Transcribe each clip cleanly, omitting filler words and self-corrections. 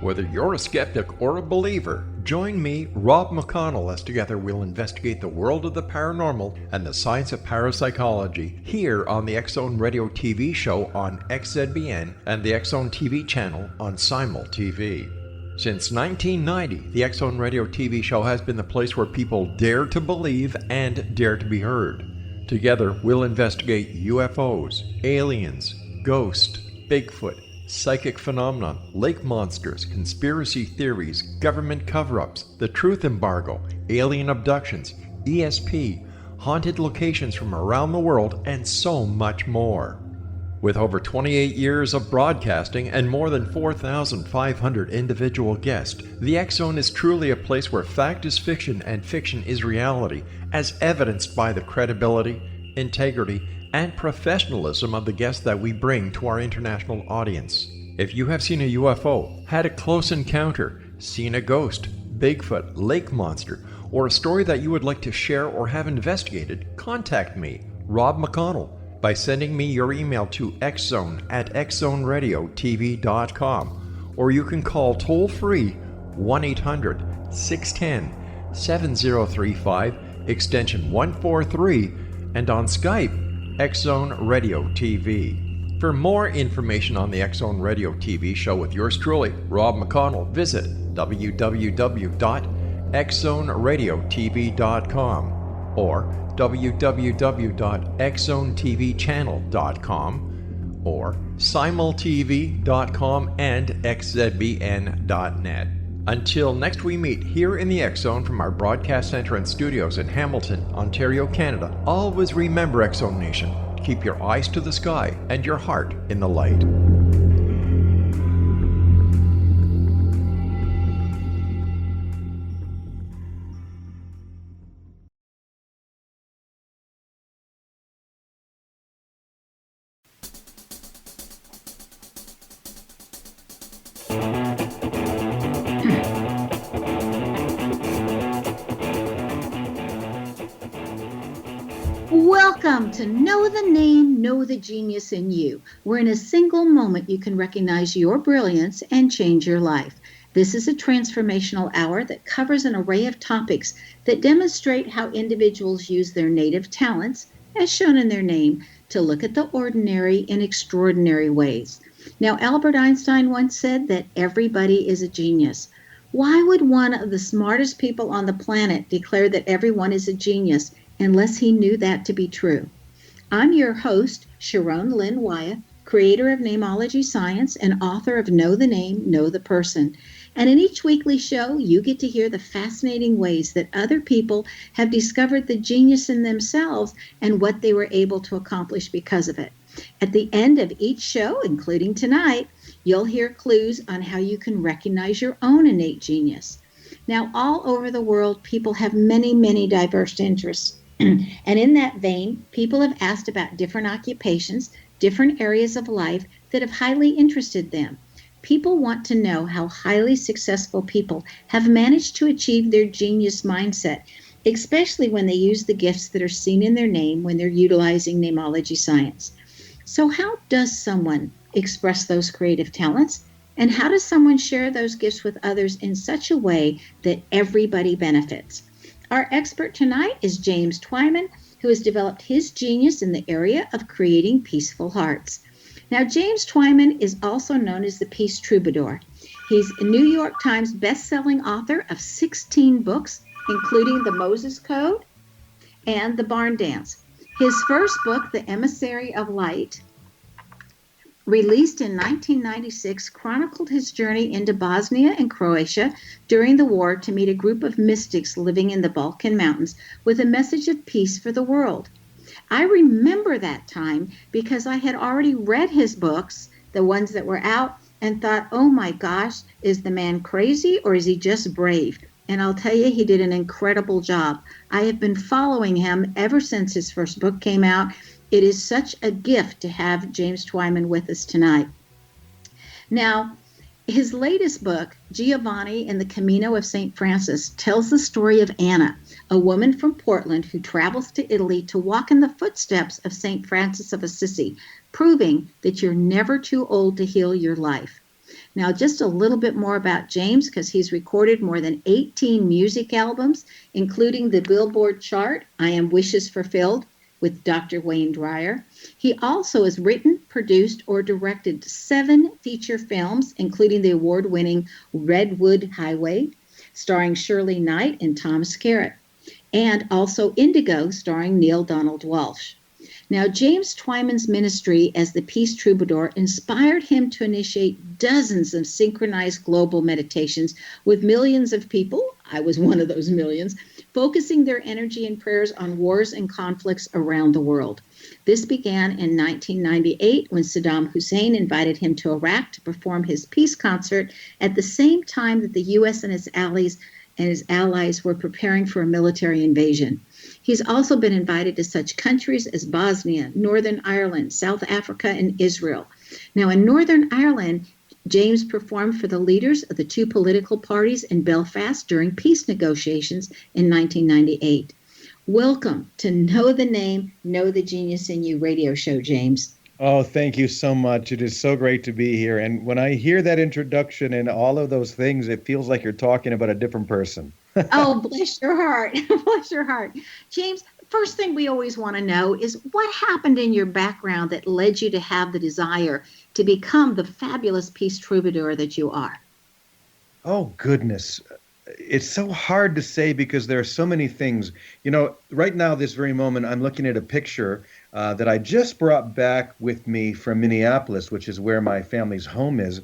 Whether you're a skeptic or a believer, join me, Rob McConnell, as together we'll investigate the world of the paranormal and the science of parapsychology here on the X-Zone Radio TV show on XZBN and the X-Zone TV channel on Simul TV. Since 1990, the X-Zone Radio TV show has been the place where people dare to believe and dare to be heard. Together, we'll investigate UFOs, aliens, ghosts, Bigfoot, psychic phenomenon, lake monsters, conspiracy theories, government cover-ups, the truth embargo, alien abductions, ESP, haunted locations from around the world, and so much more. With over 28 years of broadcasting and more than 4,500 individual guests, the X-Zone is truly a place where fact is fiction and fiction is reality, as evidenced by the credibility, integrity, and professionalism of the guests that we bring to our international audience. If you have seen a UFO, had a close encounter, seen a ghost, Bigfoot, lake monster, or a story that you would like to share or have investigated, contact me, Rob McConnell, by sending me your email to xzone@xzoneradiotv.com, or you can call toll-free 1-800-610-7035, extension 143, and on Skype, X-Zone Radio TV. For more information on the X-Zone Radio TV show with yours truly, Rob McConnell, visit www.xzoneradiotv.com or www.xzonetvchannel.com or simultv.com and xzbn.net. Until next we meet here in the X-Zone from our broadcast center and studios in Hamilton, Ontario, Canada, always remember, X-Zone Nation, keep your eyes to the sky and your heart in the light. Welcome to Know the Name, Know the Genius in You, where in a single moment you can recognize your brilliance and change your life. This is a transformational hour that covers an array of topics that demonstrate how individuals use their native talents, as shown in their name, to look at the ordinary in extraordinary ways. Now, Albert Einstein once said that everybody is a genius. Why would one of the smartest people on the planet declare that everyone is a genius unless he knew that to be true? I'm your host, Sharon Lynn Wyeth, creator of Namology Science and author of Know the Name, Know the Person. And in each weekly show, you get to hear the fascinating ways that other people have discovered the genius in themselves and what they were able to accomplish because of it. At the end of each show, including tonight, you'll hear clues on how you can recognize your own innate genius. Now, all over the world, people have many, many diverse interests. And in that vein, people have asked about different occupations, different areas of life that have highly interested them. People want to know how highly successful people have managed to achieve their genius mindset, especially when they use the gifts that are seen in their name when they're utilizing namology science. So how does someone express those creative talents? And how does someone share those gifts with others in such a way that everybody benefits? Our expert tonight is James Twyman, who has developed his genius in the area of creating peaceful hearts. Now, James Twyman is also known as the Peace Troubadour. He's a New York Times best-selling author of 16 books, including The Moses Code and The Barn Dance. His first book, The Emissary of Light, released in 1996, chronicled his journey into Bosnia and Croatia during the war to meet a group of mystics living in the Balkan Mountains with a message of peace for the world. I remember that time because I had already read his books, the ones that were out, and thought, oh my gosh, is the man crazy or is he just brave? And I'll tell you, he did an incredible job. I have been following him ever since his first book came out. It is such a gift to have James Twyman with us tonight. Now, his latest book, Giovanni and the Camino of St. Francis, tells the story of Anna, a woman from Portland who travels to Italy to walk in the footsteps of St. Francis of Assisi, proving that you're never too old to heal your life. Now, just a little bit more about James, because he's recorded more than 18 music albums, including the Billboard chart, I Am Wishes Fulfilled, with Dr. Wayne Dyer. He also has written, produced, or directed 7 feature films, including the award-winning Redwood Highway, starring Shirley Knight and Tom Skerritt, and also Indigo, starring Neale Donald Walsch. Now, James Twyman's ministry as the Peace Troubadour inspired him to initiate dozens of synchronized global meditations with millions of people, I was one of those millions, focusing their energy and prayers on wars and conflicts around the world. This began in 1998 when Saddam Hussein invited him to Iraq to perform his peace concert at the same time that the U.S. and his allies were preparing for a military invasion. He's also been invited to such countries as Bosnia, Northern Ireland, South Africa, and Israel. Now, in Northern Ireland, James performed for the leaders of the 2 political parties in Belfast during peace negotiations in 1998. Welcome to Know the Name, Know the Genius in You radio show, James. Oh, thank you so much. It is so great to be here. And when I hear that introduction and all of those things, it feels like you're talking about a different person. Oh, bless your heart. Bless your heart. James, first thing we always want to know is what happened in your background that led you to have the desire to become the fabulous peace troubadour that you are? Oh, goodness. It's so hard to say because there are so many things. You know, right now, this very moment, I'm looking at a picture that I just brought back with me from Minneapolis, which is where my family's home is.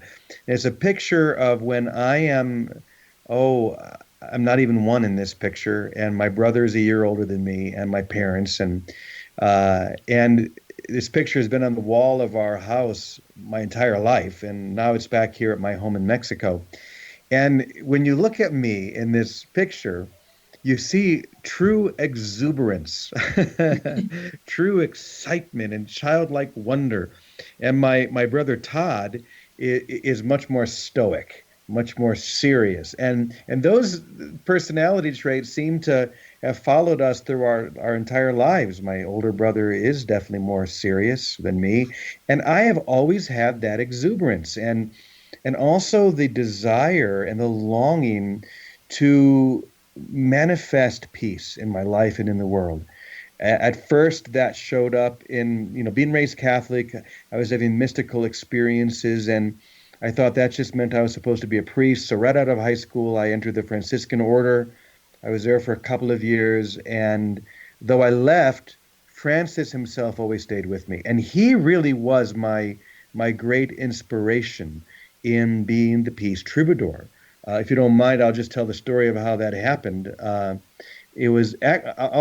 It's a picture of when I'm not even 1 in this picture, and my brother is a year older than me, and my parents, and this picture has been on the wall of our house my entire life, and now it's back here at my home in Mexico. And when you look at me in this picture, you see true exuberance, true excitement, and childlike wonder. And my brother Todd is much more stoic, much more serious. And those personality traits seem to have followed us through our entire lives. My older brother is definitely more serious than me. And I have always had that exuberance and also the desire and the longing to manifest peace in my life and in the world. At first, that showed up in, being raised Catholic. I was having mystical experiences, and I thought that just meant I was supposed to be a priest. So right out of high school, I entered the Franciscan order. I was there for a couple of years, and though I left, Francis himself always stayed with me. And he really was my great inspiration in being the Peace Troubadour. If you don't mind, I'll just tell the story of how that happened. I'll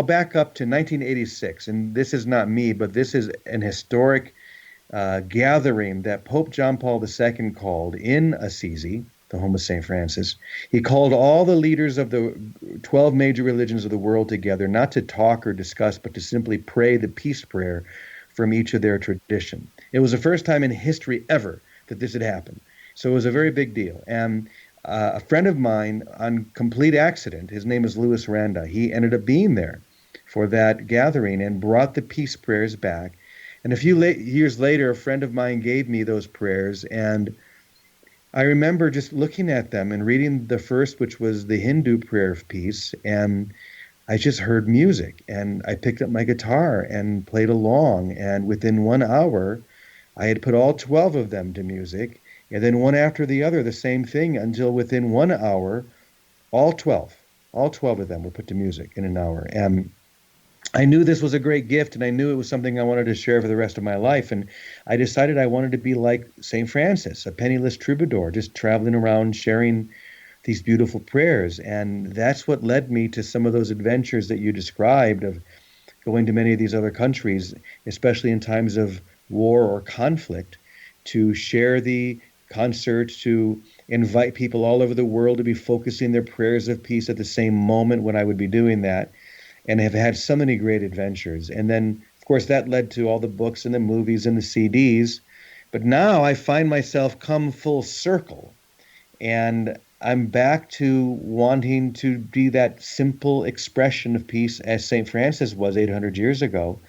back up to 1986, and this is not me, but this is an historic gathering that Pope John Paul II called in Assisi, the home of St. Francis. He called all the leaders of the 12 major religions of the world together, not to talk or discuss, but to simply pray the peace prayer from each of their tradition. It was the first time in history ever that this had happened. So it was a very big deal. And a friend of mine, on complete accident, his name is Louis Randa, he ended up being there for that gathering and brought the peace prayers back. And a few years later, a friend of mine gave me those prayers, and I remember just looking at them and reading the first, which was the Hindu prayer of peace, and I just heard music, and I picked up my guitar and played along, and within 1 hour, I had put all 12 of them to music, and then one after the other, the same thing, until within 1 hour, all 12 of them were put to music in an hour. And I knew this was a great gift, and I knew it was something I wanted to share for the rest of my life. And I decided I wanted to be like St. Francis, a penniless troubadour, just traveling around sharing these beautiful prayers. And that's what led me to some of those adventures that you described of going to many of these other countries, especially in times of war or conflict, to share the concert, to invite people all over the world to be focusing their prayers of peace at the same moment when I would be doing that, and have had so many great adventures. And then, of course, that led to all the books and the movies and the CDs. But now I find myself come full circle, and I'm back to wanting to be that simple expression of peace as St. Francis was 800 years ago.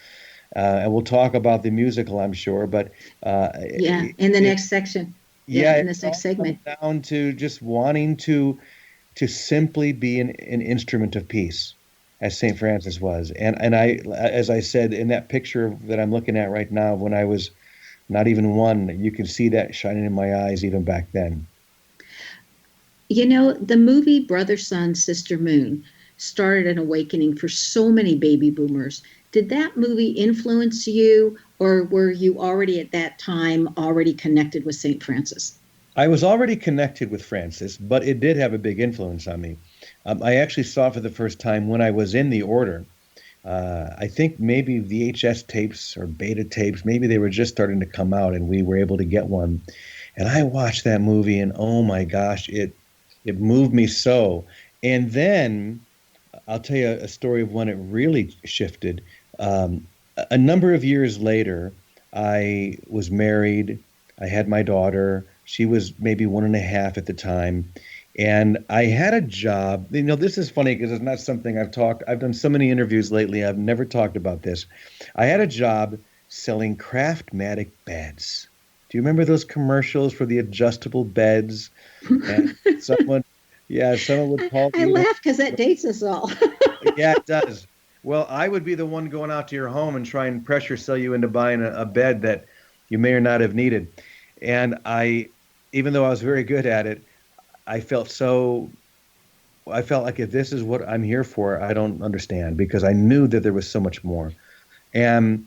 And we'll talk about the musical, I'm sure, but in the next section. in this next segment. Down to just wanting to simply be an instrument of peace, as St. Francis was. And I, as I said, in that picture that I'm looking at right now, when I was not even one, you can see that shining in my eyes even back then. You know, the movie Brother, Sun, Sister, Moon started an awakening for so many baby boomers. Did that movie influence you, or were you already at that time already connected with St. Francis? I was already connected with Francis, but it did have a big influence on me. I actually saw it for the first time when I was in the order. I think maybe VHS tapes or beta tapes, maybe they were just starting to come out and we were able to get one. And I watched that movie and oh my gosh, it moved me so. And then I'll tell you a story of when it really shifted. A number of years later, I was married. I had my daughter. She was maybe 1.5 at the time. And I had a job. You know, this is funny because it's not something I've done so many interviews lately. I've never talked about this. I had a job selling Craftmatic beds. Do you remember those commercials for the adjustable beds? And someone would call me. I laugh because that dates us all. Yeah, it does. Well, I would be the one going out to your home and try and pressure sell you into buying a bed that you may or not have needed. And even though I was very good at it, I felt like if this is what I'm here for, I don't understand, because I knew that there was so much more. And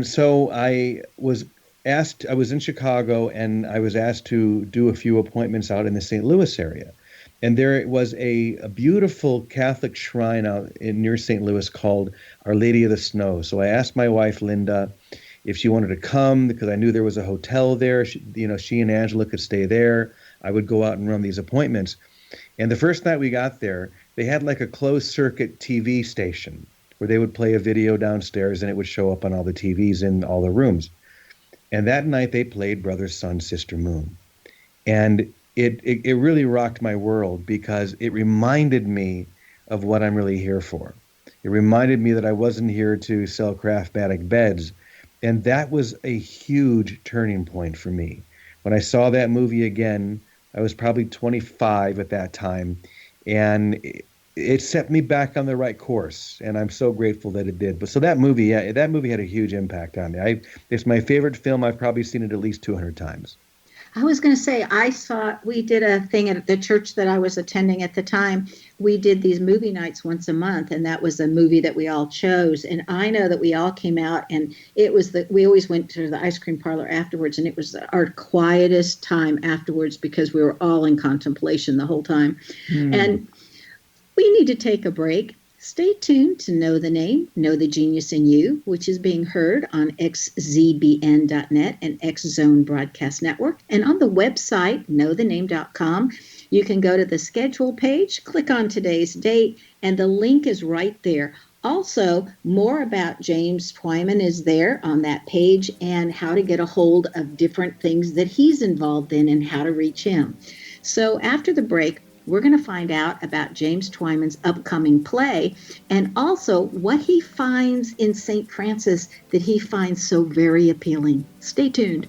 so I was in Chicago and I was asked to do a few appointments out in the St. Louis area. And there was a beautiful Catholic shrine out near St. Louis called Our Lady of the Snow. So I asked my wife, Linda, if she wanted to come, because I knew there was a hotel there. She and Angela could stay there. I would go out and run these appointments. And the first night we got there, they had like a closed circuit TV station where they would play a video downstairs and it would show up on all the TVs in all the rooms. And that night they played Brother, Sun, Sister, Moon. And it really rocked my world because it reminded me of what I'm really here for. It reminded me that I wasn't here to sell Craftmatic beds. And that was a huge turning point for me. When I saw that movie again, I was probably 25 at that time, and it set me back on the right course, and I'm so grateful that it did. But so that movie had a huge impact on me. It's my favorite film. I've probably seen it at least 200 times. I was going to say, we did a thing at the church that I was attending at the time. We did these movie nights once a month, and that was a movie that we all chose. And I know that we all came out, and we always went to the ice cream parlor afterwards, and it was our quietest time afterwards because we were all in contemplation the whole time. And we need to take a break. Stay tuned to Know the Name, Know the Genius in You, which is being heard on xzbn.net and X Zone Broadcast Network. And on the website, knowthename.com, you can go to the schedule page, click on today's date, and the link is right there. Also, more about James Twyman is there on that page and how to get a hold of different things that he's involved in and how to reach him. So after the break, we're going to find out about James Twyman's upcoming play and also what he finds in St. Francis that he finds so very appealing. Stay tuned.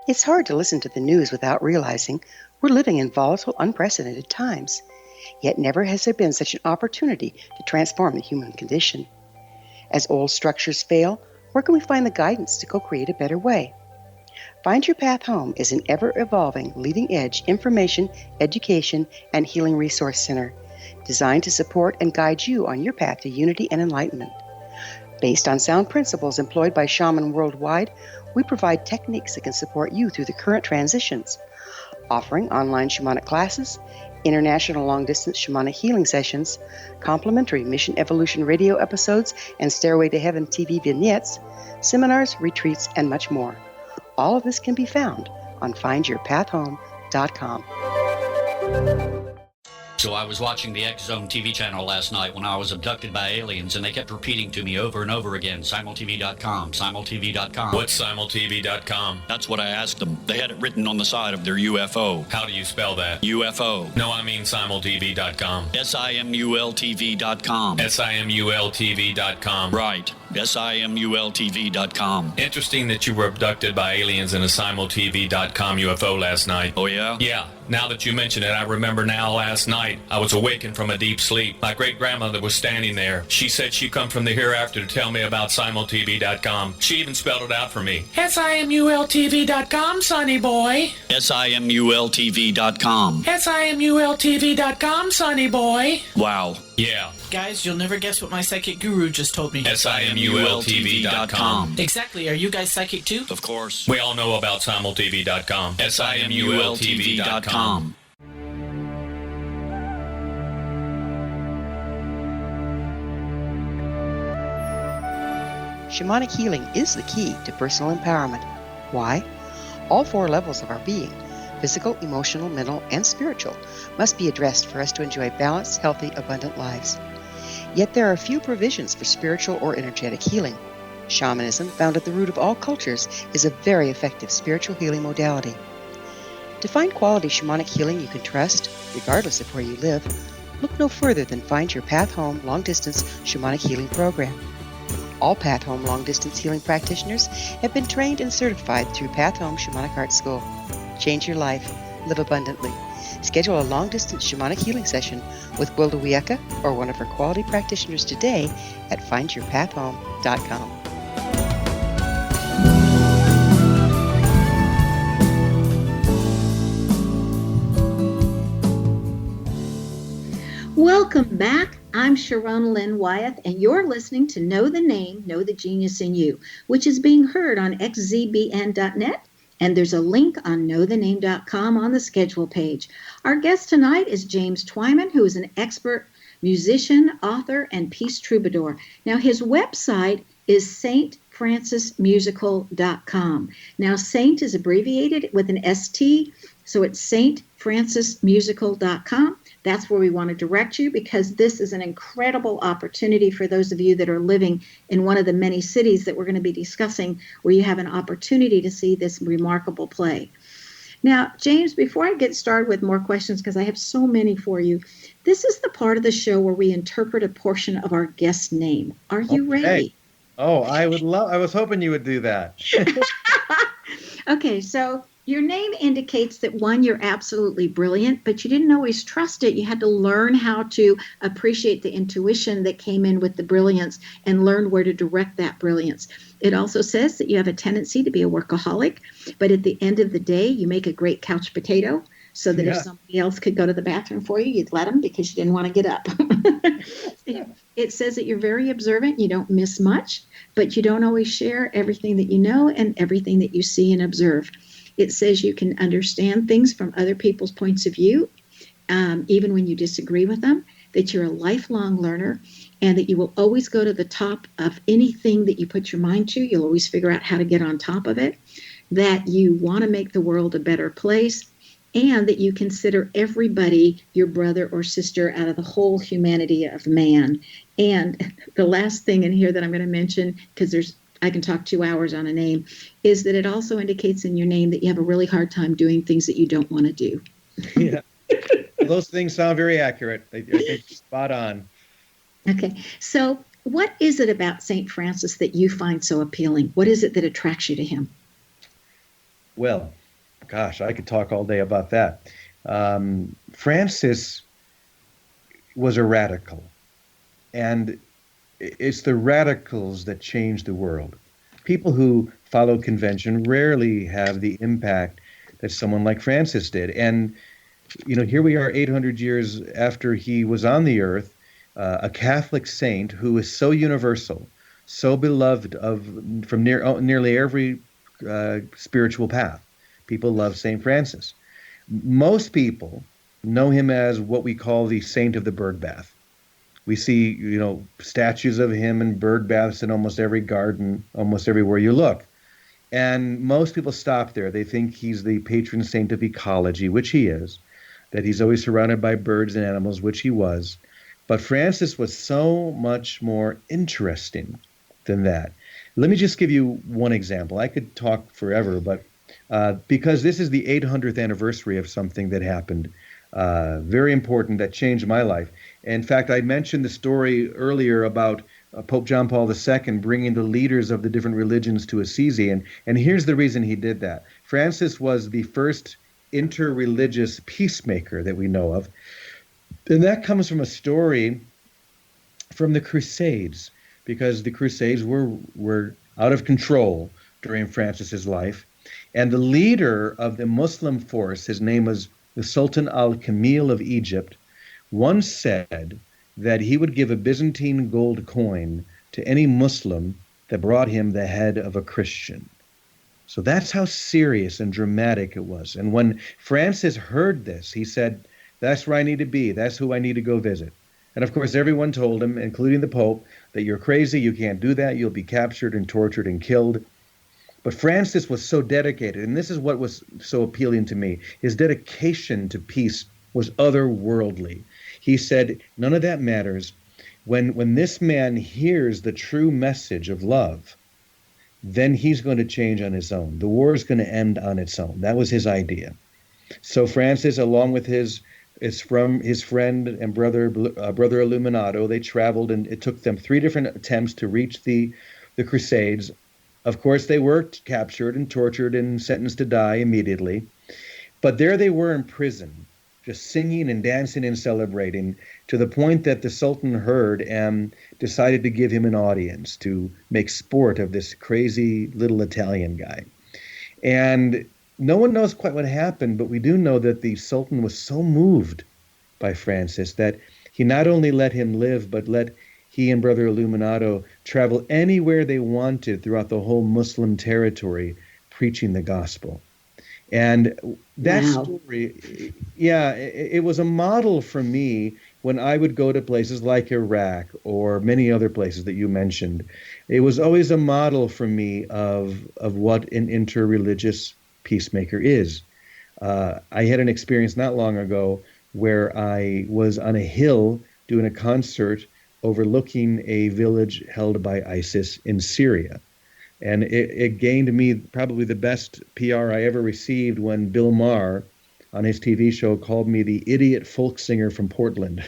It's hard to listen to the news without realizing we're living in volatile, unprecedented times. Yet never has there been such an opportunity to transform the human condition. As old structures fail, where can we find the guidance to co-create a better way? Find Your Path Home is an ever-evolving, leading-edge information, education, and healing resource center designed to support and guide you on your path to unity and enlightenment. Based on sound principles employed by shamans worldwide, we provide techniques that can support you through the current transitions, offering online shamanic classes, international long-distance shamanic healing sessions, complimentary Mission Evolution radio episodes and Stairway to Heaven TV vignettes, seminars, retreats, and much more. All of this can be found on findyourpathhome.com. So I was watching the X Zone TV channel last night when I was abducted by aliens, and they kept repeating to me over and over again, simultv.com, simultv.com. What's simultv.com? That's what I asked them. They had it written on the side of their UFO. How do you spell that? UFO. No, I mean simultv.com. simultv.com. simultv.com. Right. simultv.com. Interesting that you were abducted by aliens in a simultv.com UFO last night. Oh, yeah? Yeah. Now that you mention it, I remember now last night I was awakened from a deep sleep. My great-grandmother was standing there. She said she'd come from the hereafter to tell me about simultv.com. She even spelled it out for me. simultv.com, sonny boy. simultv.com. simultv.com, sonny boy. Wow. Yeah. Guys, you'll never guess what my psychic guru just told me. simultv.com. Exactly. Are you guys psychic too? Of course. We all know about simultv.com. simultv.com. Shamanic healing is the key to personal empowerment. Why? All 4 levels of our being, physical, emotional, mental, and spiritual, must be addressed for us to enjoy balanced, healthy, abundant lives. Yet there are few provisions for spiritual or energetic healing. Shamanism, found at the root of all cultures, is a very effective spiritual healing modality. To find quality shamanic healing you can trust, regardless of where you live, look no further than Find Your Path Home long-distance shamanic healing program. All Path Home long-distance healing practitioners have been trained and certified through Path Home Shamanic Art School. Change your life. Live abundantly. Schedule a long-distance shamanic healing session with Wilda Wieka or one of her quality practitioners today at findyourpathhome.com. Welcome back. I'm Sharon Lynn Wyeth, and you're listening to Know the Name, Know the Genius in You, which is being heard on xzbn.net, and there's a link on knowthename.com on the schedule page. Our guest tonight is James Twyman, who is an expert musician, author, and Peace Troubadour. Now, his website is stfrancismusical.com. Now, Saint is abbreviated with an ST, so it's stfrancismusical.com. That's where we want to direct you, because this is an incredible opportunity for those of you that are living in one of the many cities that we're going to be discussing, where you have an opportunity to see this remarkable play. Now, James, before I get started with more questions, because I have so many for you, this is the part of the show where we interpret a portion of our guest's name. Are you ready? Oh, I was hoping you would do that. Okay, so your name indicates that, one, you're absolutely brilliant, but you didn't always trust it. You had to learn how to appreciate the intuition that came in with the brilliance and learn where to direct that brilliance. It also says that you have a tendency to be a workaholic, but at the end of the day, you make a great couch potato, so that if somebody else could go to the bathroom for you, you'd let them because you didn't want to get up. It says that you're very observant. You don't miss much, but you don't always share everything that you know and everything that you see and observe. It says you can understand things from other people's points of view, even when you disagree with them, that you're a lifelong learner, and that you will always go to the top of anything that you put your mind to. You'll always figure out how to get on top of it, that you want to make the world a better place, and that you consider everybody your brother or sister out of the whole humanity of man. And the last thing in here that I'm going to mention, because I can talk 2 hours on a name, is that it also indicates in your name that you have a really hard time doing things that you don't want to do. Yeah. Those things sound very accurate. They're spot on. Okay. So what is it about St. Francis that you find so appealing? What is it that attracts you to him? Well, gosh, I could talk all day about that. Francis was a radical, and it's the radicals that change the world. People who follow convention rarely have the impact that someone like Francis did. And, here we are 800 years after he was on the earth, a Catholic saint who is so universal, so beloved from nearly every spiritual path. People love St. Francis. Most people know him as what we call the Saint of the Bird Bath. We see, statues of him in bird baths in almost every garden, almost everywhere you look. And most people stop there. They think he's the patron saint of ecology, which he is, that he's always surrounded by birds and animals, which he was. But Francis was so much more interesting than that. Let me just give you one example. I could talk forever, but because this is the 800th anniversary of something that happened, very important, that changed my life. In fact, I mentioned the story earlier about Pope John Paul II bringing the leaders of the different religions to Assisi, and here's the reason he did that. Francis was the first interreligious peacemaker that we know of, and that comes from a story from the Crusades, because the Crusades were out of control during Francis's life, and the leader of the Muslim force, his name was the Sultan al-Kamil of Egypt, once said that he would give a Byzantine gold coin to any Muslim that brought him the head of a Christian. So that's how serious and dramatic it was. And when Francis heard this, he said, that's where I need to be. That's who I need to go visit. And of course, everyone told him, including the Pope, that you're crazy, you can't do that, you'll be captured and tortured and killed. But Francis was so dedicated, and this is what was so appealing to me. His dedication to peace was otherworldly. He said, none of that matters. When this man hears the true message of love, then he's going to change on his own. The war is going to end on its own. That was his idea. So Francis, along with his friend and brother Illuminato, they traveled, and it took them 3 different attempts to reach the Crusades. Of course, they were captured and tortured and sentenced to die immediately. But there they were in prison, just singing and dancing and celebrating, to the point that the Sultan heard and decided to give him an audience to make sport of this crazy little Italian guy. And no one knows quite what happened, but we do know that the Sultan was so moved by Francis that he not only let him live, but let he and Brother Illuminato travel anywhere they wanted throughout the whole Muslim territory, preaching the gospel. And that story, it was a model for me when I would go to places like Iraq or many other places that you mentioned. It was always a model for me of what an interreligious peacemaker is. I had an experience not long ago where I was on a hill doing a concert overlooking a village held by ISIS in Syria. And it gained me probably the best PR I ever received when Bill Maher on his TV show called me the idiot folk singer from Portland.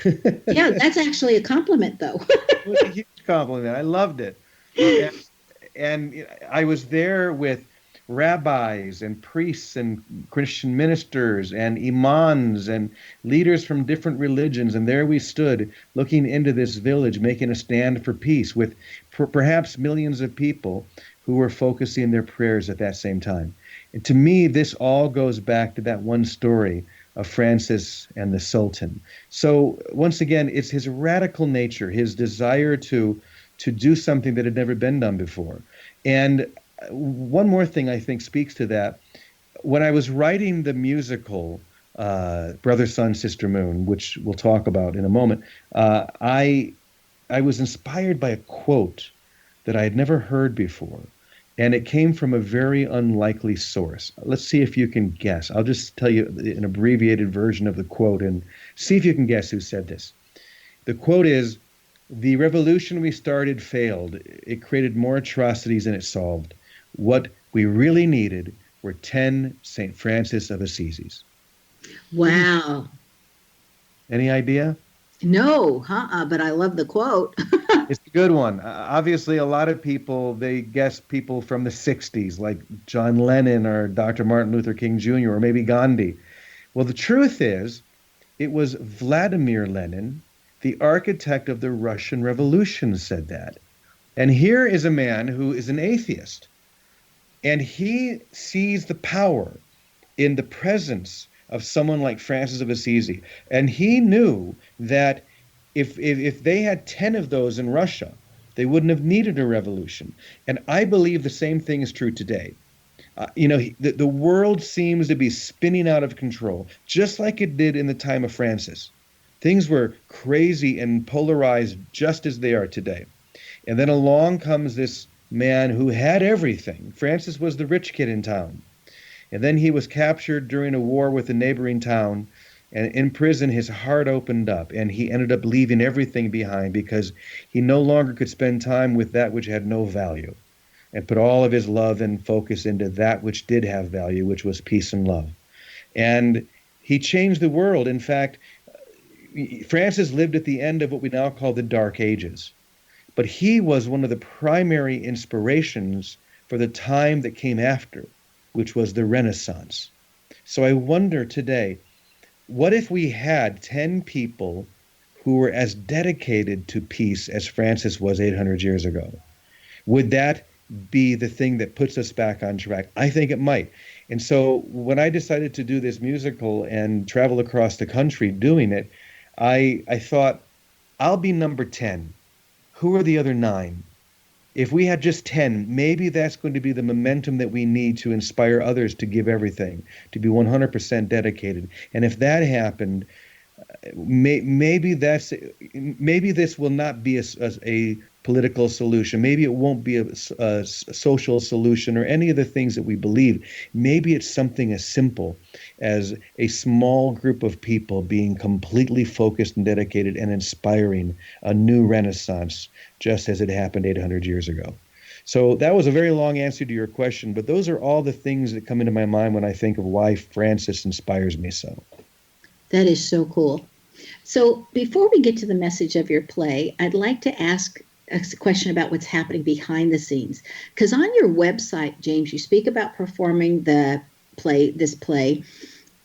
Yeah, that's actually a compliment, though. It was a huge compliment. I loved it. And I was there with rabbis and priests and Christian ministers and imams and leaders from different religions. And there we stood looking into this village, making a stand for peace with perhaps millions of people who were focusing their prayers at that same time. And to me, this all goes back to that one story of Francis and the Sultan. So once again, it's his radical nature, his desire to do something that had never been done before. And one more thing I think speaks to that. When I was writing the musical Brother, Sun, Sister, Moon, which we'll talk about in a moment, I was inspired by a quote that I had never heard before. And it came from a very unlikely source. Let's see if you can guess. I'll just tell you an abbreviated version of the quote and see if you can guess who said this. The quote is, "The revolution we started failed. It created more atrocities than it solved. What we really needed were 10 St. Francis of Assisi's." Wow. Any idea? No, but I love the quote. It's a good one. Obviously, a lot of people, they guess people from the 60s, like John Lennon or Dr. Martin Luther King Jr., or maybe Gandhi. Well, the truth is, it was Vladimir Lenin, the architect of the Russian Revolution, said that. And here is a man who is an atheist, and he sees the power in the presence of someone like Francis of Assisi. And he knew that if they had 10 of those in Russia, they wouldn't have needed a revolution. And I believe the same thing is true today. The world seems to be spinning out of control, just like it did in the time of Francis. Things were crazy and polarized just as they are today. And then along comes this man who had everything. Francis was the rich kid in town. And then he was captured during a war with a neighboring town. And in prison, his heart opened up, and he ended up leaving everything behind because he no longer could spend time with that which had no value, and put all of his love and focus into that which did have value, which was peace and love. And he changed the world. In fact, Francis lived at the end of what we now call the Dark Ages. But he was one of the primary inspirations for the time that came after, which was the Renaissance. So I wonder today, what if we had 10 people who were as dedicated to peace as Francis was 800 years ago? Would that be the thing that puts us back on track? I think it might. And so when I decided to do this musical and travel across the country doing it, I thought, I'll be number 10. Who are the other 9? If we had just 10, maybe that's going to be the momentum that we need to inspire others to give everything, to be 100% dedicated. And if that happened, maybe this will not be a political solution. Maybe it won't be a social solution or any of the things that we believe. Maybe it's something as simple as a small group of people being completely focused and dedicated and inspiring a new renaissance, just as it happened 800 years ago. So that was a very long answer to your question, but those are all the things that come into my mind when I think of why Francis inspires me so. That is so cool. So before we get to the message of your play, I'd like to ask a question about what's happening behind the scenes. Because on your website, James, you speak about performing this play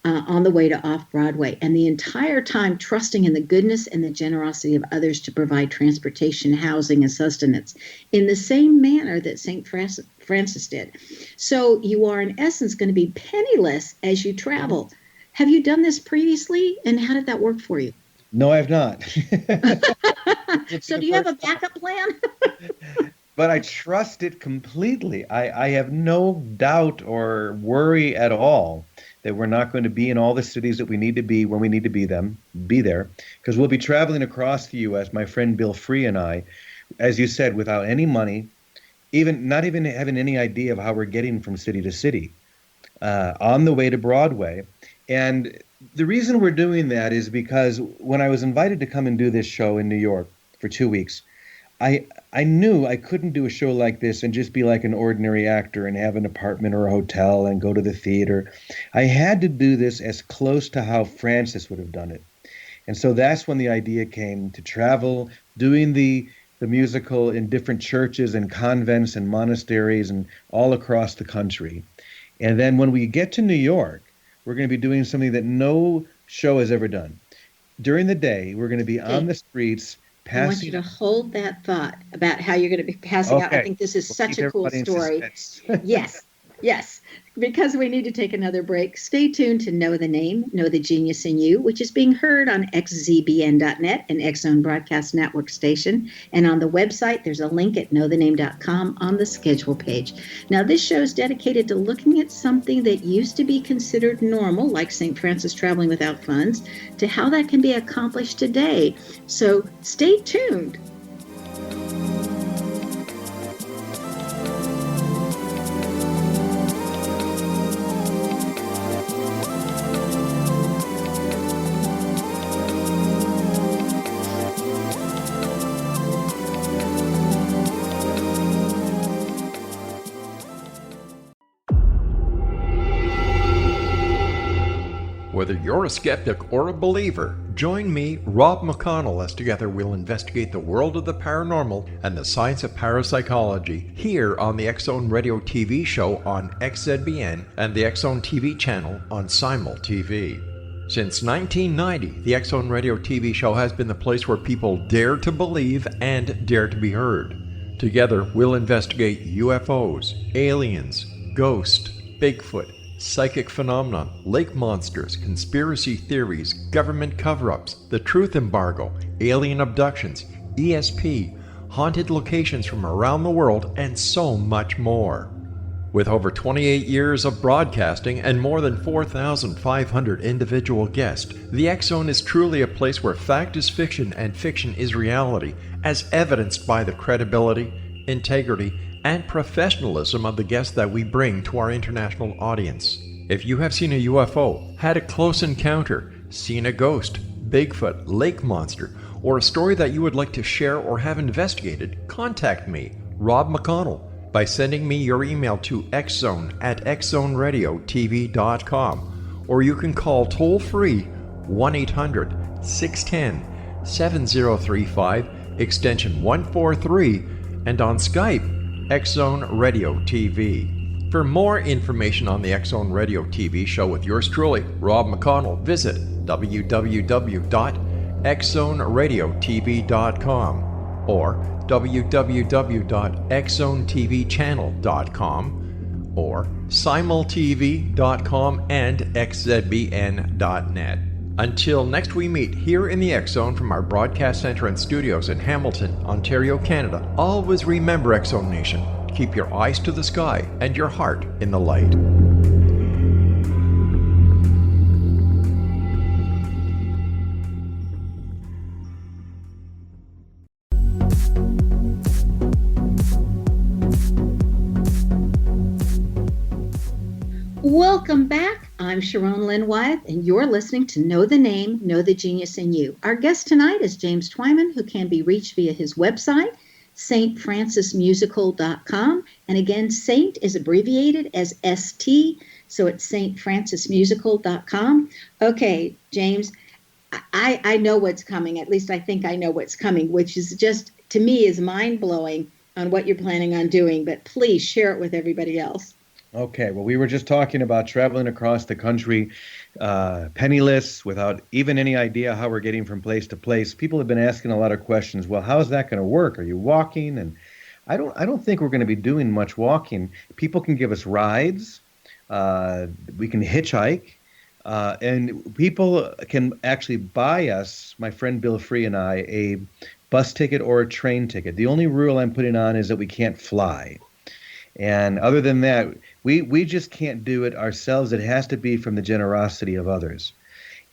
on the way to Off-Broadway, and the entire time trusting in the goodness and the generosity of others to provide transportation, housing, and sustenance in the same manner that St. Francis did. So you are, in essence, going to be penniless as you travel. Have you done this previously, and how did that work for you? No, I've not. So do you have a backup plan? But I trust it completely. I have no doubt or worry at all that we're not going to be in all the cities that we need to be when we need to be there, because we'll be traveling across the U.S., my friend Bill Free and I, as you said, without any money, not even having any idea of how we're getting from city to city, on the way to Broadway. And the reason we're doing that is because when I was invited to come and do this show in New York for 2 weeks, I knew I couldn't do a show like this and just be like an ordinary actor and have an apartment or a hotel and go to the theater. I had to do this as close to how Francis would have done it. And so that's when the idea came to travel, doing the musical in different churches and convents and monasteries and all across the country. And then when we get to New York, we're going to be doing something that no show has ever done. During the day, we're going to be on the streets, I want you to hold that thought about how you're going to be passing out. I think this is such a cool story. Yes, because we need to take another break. Stay tuned to Know the Name, Know the Genius in You, which is being heard on xzbn.net, an X-Zone Broadcast Network station. And on the website, there's a link at knowthename.com on the schedule page. Now, this show is dedicated to looking at something that used to be considered normal, like St. Francis traveling without funds, to how that can be accomplished today. So stay tuned. Whether you're a skeptic or a believer, join me, Rob McConnell, as together we'll investigate the world of the paranormal and the science of parapsychology here on the X-Zone Radio TV show on XZBN and the X-Zone TV channel on Simul TV. Since 1990, the X-Zone Radio TV show has been the place where people dare to believe and dare to be heard. Together, we'll investigate UFOs, aliens, ghosts, Bigfoot, psychic phenomena, lake monsters, conspiracy theories, government cover-ups, the truth embargo, alien abductions, ESP, haunted locations from around the world, and so much more. With over 28 years of broadcasting and more than 4,500 individual guests, the X Zone is truly a place where fact is fiction and fiction is reality, as evidenced by the credibility, integrity, and professionalism of the guests that we bring to our international audience. If you have seen a UFO, had a close encounter, seen a ghost, Bigfoot, lake monster, or a story that you would like to share or have investigated, contact me, Rob McConnell, by sending me your email to xzone@xzoneradiotv.com, or you can call toll-free 1-800-610-7035, extension 143, and on Skype, X Zone Radio TV. For more information on the X Zone Radio TV show with yours truly, Rob McConnell, visit www.xzoneradiotv.com or www.xzonetvchannel.com or simultv.com and xzbn.net. Until next we meet here in the X Zone from our broadcast center and studios in Hamilton, Ontario, Canada, always remember, X Zone Nation, keep your eyes to the sky and your heart in the light. Welcome back. I'm Sharon Lynn Wyeth, and you're listening to Know the Name, Know the Genius in You. Our guest tonight is James Twyman, who can be reached via his website, stfrancismusical.com. And again, Saint is abbreviated as ST, so it's stfrancismusical.com. Okay, James, I know what's coming. At least I think I know what's coming, which is just, to me, is mind-blowing on what you're planning on doing. But please share it with everybody else. Okay, well, we were just talking about traveling across the country, penniless, without even any idea how we're getting from place to place. People have been asking a lot of questions. Well, how is that going to work? Are you walking? And I don't think we're going to be doing much walking. People can give us rides. We can hitchhike. And people can actually buy us, my friend Bill Free and I, a bus ticket or a train ticket. The only rule I'm putting on is that we can't fly. And other than that, we just can't do it ourselves. It has to be from the generosity of others.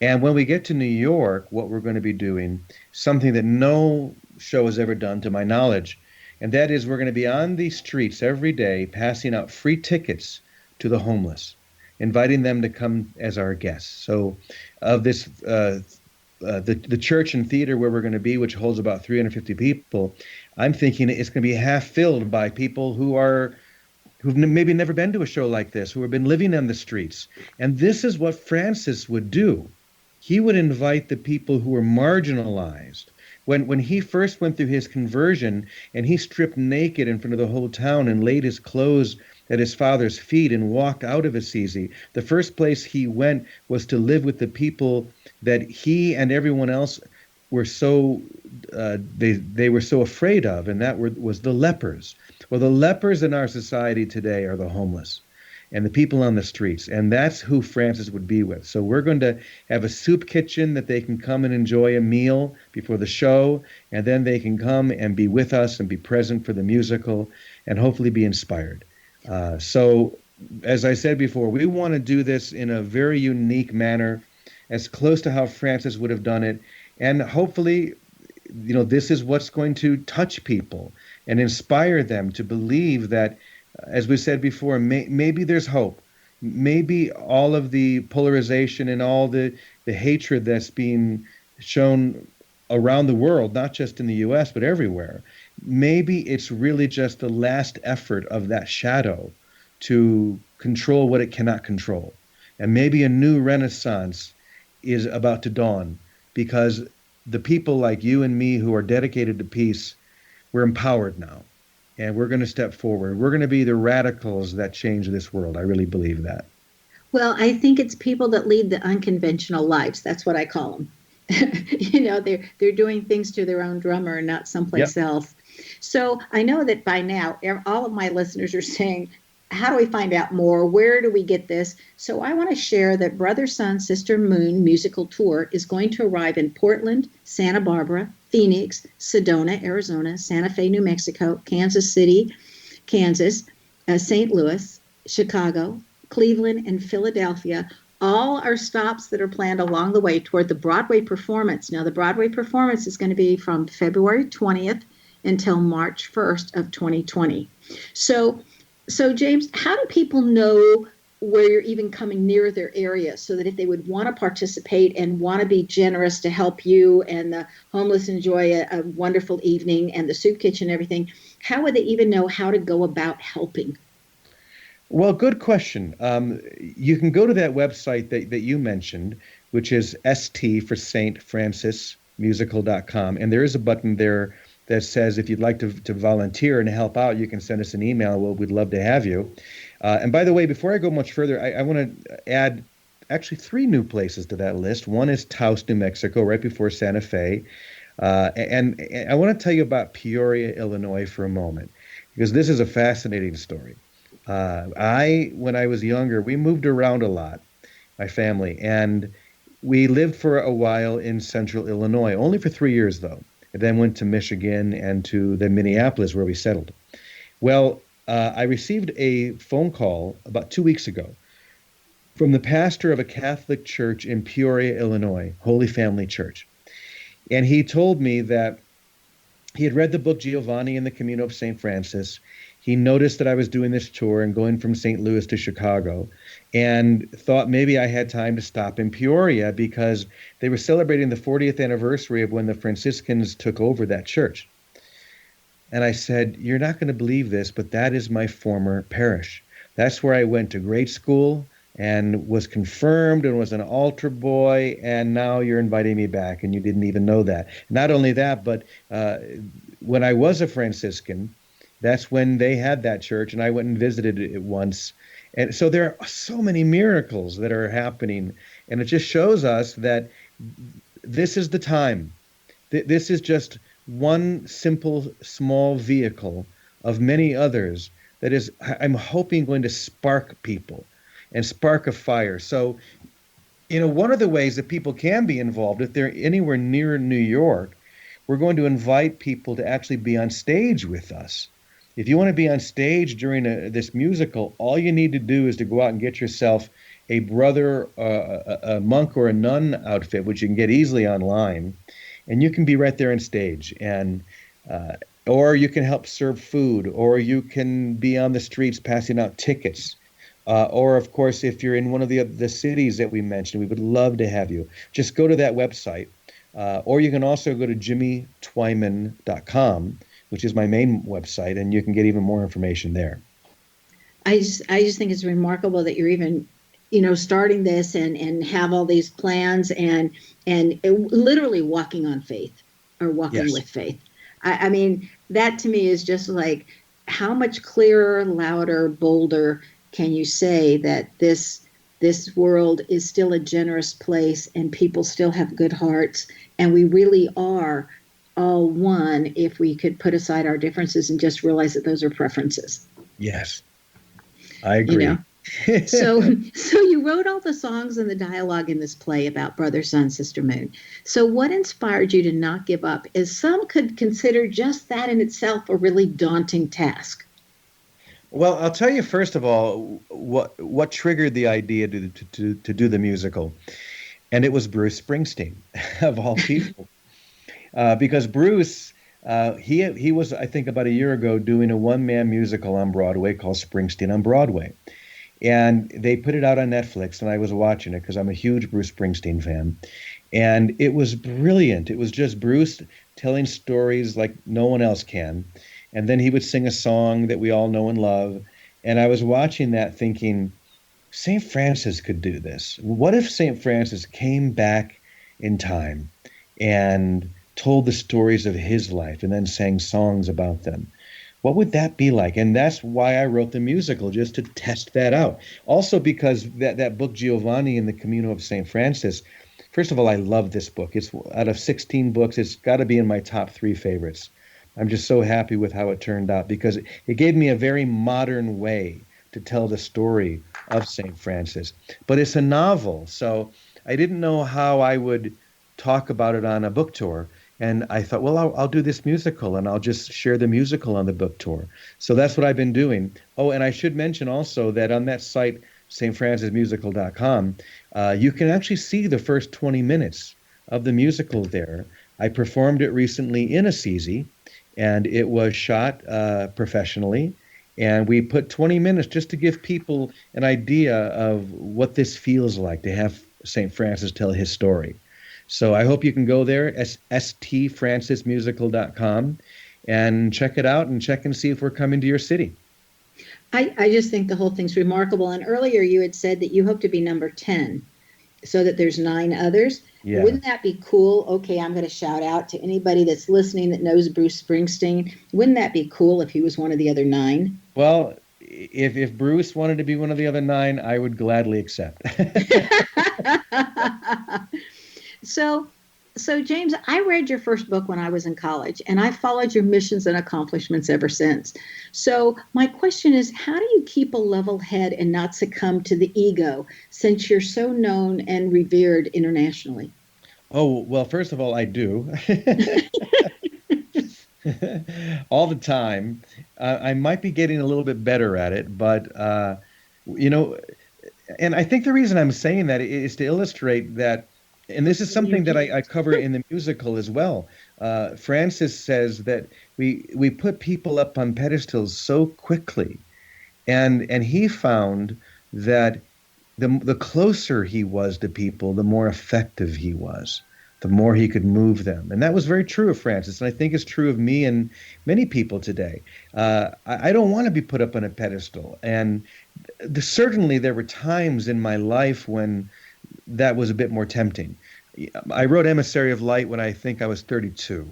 And when we get to New York, what we're going to be doing, something that no show has ever done to my knowledge, and that is we're going to be on the streets every day passing out free tickets to the homeless, inviting them to come as our guests. So of this, the church and theater where we're going to be, which holds about 350 people, I'm thinking it's going to be half filled by people who've maybe never been to a show like this, who have been living on the streets. And this is what Francis would do. He would invite the people who were marginalized. When he first went through his conversion and he stripped naked in front of the whole town and laid his clothes at his father's feet and walked out of Assisi, the first place he went was to live with the people that he and everyone else were so they were so afraid of, and that was the lepers. Well, the lepers in our society today are the homeless and the people on the streets, and that's who Francis would be with. So we're going to have a soup kitchen that they can come and enjoy a meal before the show, and then they can come and be with us and be present for the musical and hopefully be inspired. So as I said before, we want to do this in a very unique manner, as close to how Francis would have done it. And hopefully, this is what's going to touch people and inspire them to believe that, as we said before, maybe there's hope. Maybe all of the polarization and all the hatred that's being shown around the world, not just in the U.S., but everywhere, maybe it's really just the last effort of that shadow to control what it cannot control. And maybe a new renaissance is about to dawn, because the people like you and me who are dedicated to peace, we're empowered now, and we're going to step forward. We're going to be the radicals that change this world. I really believe that. Well, I think it's people that lead the unconventional lives. That's what I call them. They're doing things to their own drummer and not someplace else. So I know that by now, all of my listeners are saying, how do we find out more? Where do we get this? So I want to share that Brother, Sun, Sister, Moon musical tour is going to arrive in Portland, Santa Barbara, Phoenix, Sedona, Arizona, Santa Fe, New Mexico, Kansas City, Kansas, St. Louis, Chicago, Cleveland, and Philadelphia. All are stops that are planned along the way toward the Broadway performance. Now, the Broadway performance is going to be from February 20th until March 1st of 2020. So James, how do people know where you're even coming near their area so that if they would want to participate and want to be generous to help you and the homeless enjoy a wonderful evening and the soup kitchen and everything, how would they even know how to go about helping? Well, good question. You can go to that website that you mentioned, which is ST for St. Francis Musical.com. And there is a button there that says if you'd like to volunteer and help out, you can send us an email. We'd love to have you. And by the way, before I go much further, I want to add actually 3 new places to that list. One is Taos, New Mexico, right before Santa Fe. And I want to tell you about Peoria, Illinois for a moment, because this is a fascinating story. When I was younger, we moved around a lot, my family, and we lived for a while in central Illinois, only for 3 years, though. And then went to Michigan and to the Minneapolis, where we settled. Well, I received a phone call about 2 weeks ago from the pastor of a Catholic church in Peoria, Illinois, Holy Family Church. And he told me that he had read the book Giovanni and the Camino of St. Francis. He noticed that I was doing this tour and going from St. Louis to Chicago, and thought maybe I had time to stop in Peoria because they were celebrating the 40th anniversary of when the Franciscans took over that church. And I said, you're not going to believe this, but that is my former parish. That's where I went to grade school and was confirmed and was an altar boy, and now you're inviting me back, and you didn't even know that. Not only that, but when I was a Franciscan, that's when they had that church, and I went and visited it once. And so there are so many miracles that are happening, and it just shows us that this is the time. This is just one simple, small vehicle of many others that is, I'm hoping, going to spark people and spark a fire. So, one of the ways that people can be involved, if they're anywhere near New York, we're going to invite people to actually be on stage with us. If you want to be on stage during this musical, all you need to do is to go out and get yourself a brother, a monk or a nun outfit, which you can get easily online, and you can be right there on stage. And or you can help serve food, or you can be on the streets passing out tickets. Or, of course, if you're in one of the cities that we mentioned, we would love to have you. Just go to that website. Or you can also go to jimmytwyman.com, which is my main website, and you can get even more information there. I just think it's remarkable that you're even, starting this and have all these plans and literally walking on faith or walking Yes. with faith. I mean, that to me is just like, how much clearer, louder, bolder can you say that this world is still a generous place and people still have good hearts, and we really are all one if we could put aside our differences and just realize that those are preferences. Yes, I agree. So you wrote all the songs and the dialogue in this play about Brother, Sun, Sister, Moon. So what inspired you to not give up, as some could consider just that in itself a really daunting task? Well, I'll tell you first of all what triggered the idea to do the musical, and it was Bruce Springsteen, of all people, because Bruce he was, I think, about a year ago doing a one-man musical on Broadway called Springsteen on Broadway, and they put it out on Netflix, and I was watching it because I'm a huge Bruce Springsteen fan, and it was brilliant. It was just Bruce telling stories like no one else can. And then he would sing a song that we all know and love. And I was watching that thinking, St. Francis could do this. What if St. Francis came back in time and told the stories of his life and then sang songs about them? What would that be like? And that's why I wrote the musical, just to test that out. Also because that book, Giovanni and the Camino of St. Francis, first of all, I love this book. It's out of 16 books, it's got to be in my top 3 favorites. I'm just so happy with how it turned out because it gave me a very modern way to tell the story of St. Francis. But it's a novel, so I didn't know how I would talk about it on a book tour. And I thought, well, I'll do this musical, and I'll just share the musical on the book tour. So that's what I've been doing. Oh, and I should mention also that on that site, stfrancismusical.com, you can actually see the first 20 minutes of the musical there. I performed it recently in Assisi, and it was shot professionally. And we put 20 minutes just to give people an idea of what this feels like to have St. Francis tell his story. So I hope you can go there, stfrancismusical.com, and check it out and check and see if we're coming to your city. I just think the whole thing's remarkable. And earlier you had said that you hope to be number 10, so that there's 9 others. Yeah. Wouldn't that be cool? Okay, I'm going to shout out to anybody that's listening that knows Bruce Springsteen. Wouldn't that be cool if he was one of the other 9? Well, if Bruce wanted to be one of the other 9, I would gladly accept. So James, I read your first book when I was in college, and I followed your missions and accomplishments ever since. So my question is, how do you keep a level head and not succumb to the ego, since you're so known and revered internationally? Oh, well, first of all, I do. All the time. I might be getting a little bit better at it, but, and I think the reason I'm saying that is to illustrate that, and this is something that I cover in the musical as well. Francis says that we put people up on pedestals so quickly, and he found that the closer he was to people, the more effective he was, the more he could move them. And that was very true of Francis, and I think it's true of me and many people today. I don't want to be put up on a pedestal, and certainly there were times in my life when that was a bit more tempting. I wrote Emissary of Light when I think I was 32.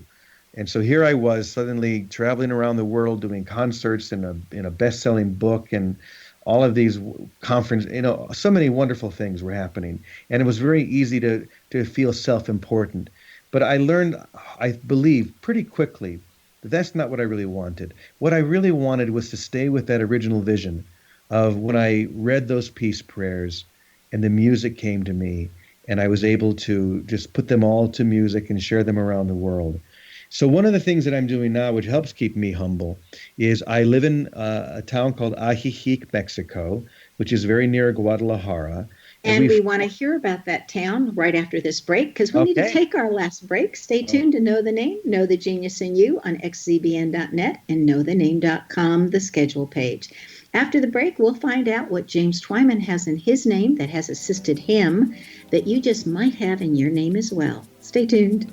And so here I was suddenly traveling around the world doing concerts in a best-selling book, and all of these conferences, so many wonderful things were happening. And it was very easy to feel self-important. But I learned, I believe, pretty quickly that that's not what I really wanted. What I really wanted was to stay with that original vision of when I read those peace prayers and the music came to me, and I was able to just put them all to music and share them around the world. So one of the things that I'm doing now, which helps keep me humble, is I live in a town called Ajijic, Mexico, which is very near Guadalajara. And we want to hear about that town right after this break, because we need to take our last break. Stay tuned to Know the Name, Know the Genius in You on xzbn.net and knowthename.com, the schedule page. After the break, we'll find out what James Twyman has in his name that has assisted him that you just might have in your name as well. Stay tuned.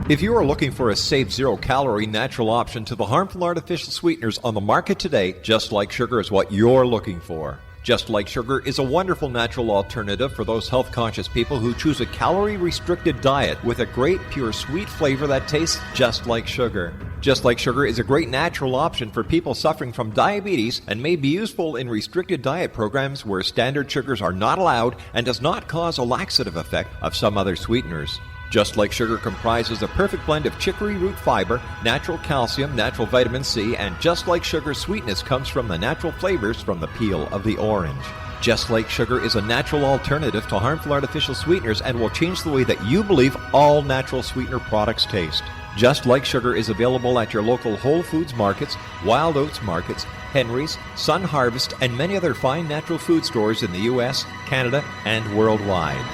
If you are looking for a safe, zero-calorie natural option to the harmful artificial sweeteners on the market today, Just Like Sugar is what you're looking for. Just Like Sugar is a wonderful natural alternative for those health-conscious people who choose a calorie-restricted diet with a great, pure, sweet flavor that tastes just like sugar. Just Like Sugar is a great natural option for people suffering from diabetes and may be useful in restricted diet programs where standard sugars are not allowed and does not cause a laxative effect of some other sweeteners. Just Like Sugar comprises a perfect blend of chicory root fiber, natural calcium, natural vitamin C, and Just Like Sugar's sweetness comes from the natural flavors from the peel of the orange. Just Like Sugar is a natural alternative to harmful artificial sweeteners and will change the way that you believe all natural sweetener products taste. Just Like Sugar is available at your local Whole Foods markets, Wild Oats markets, Henry's, Sun Harvest, and many other fine natural food stores in the U.S., Canada, and worldwide.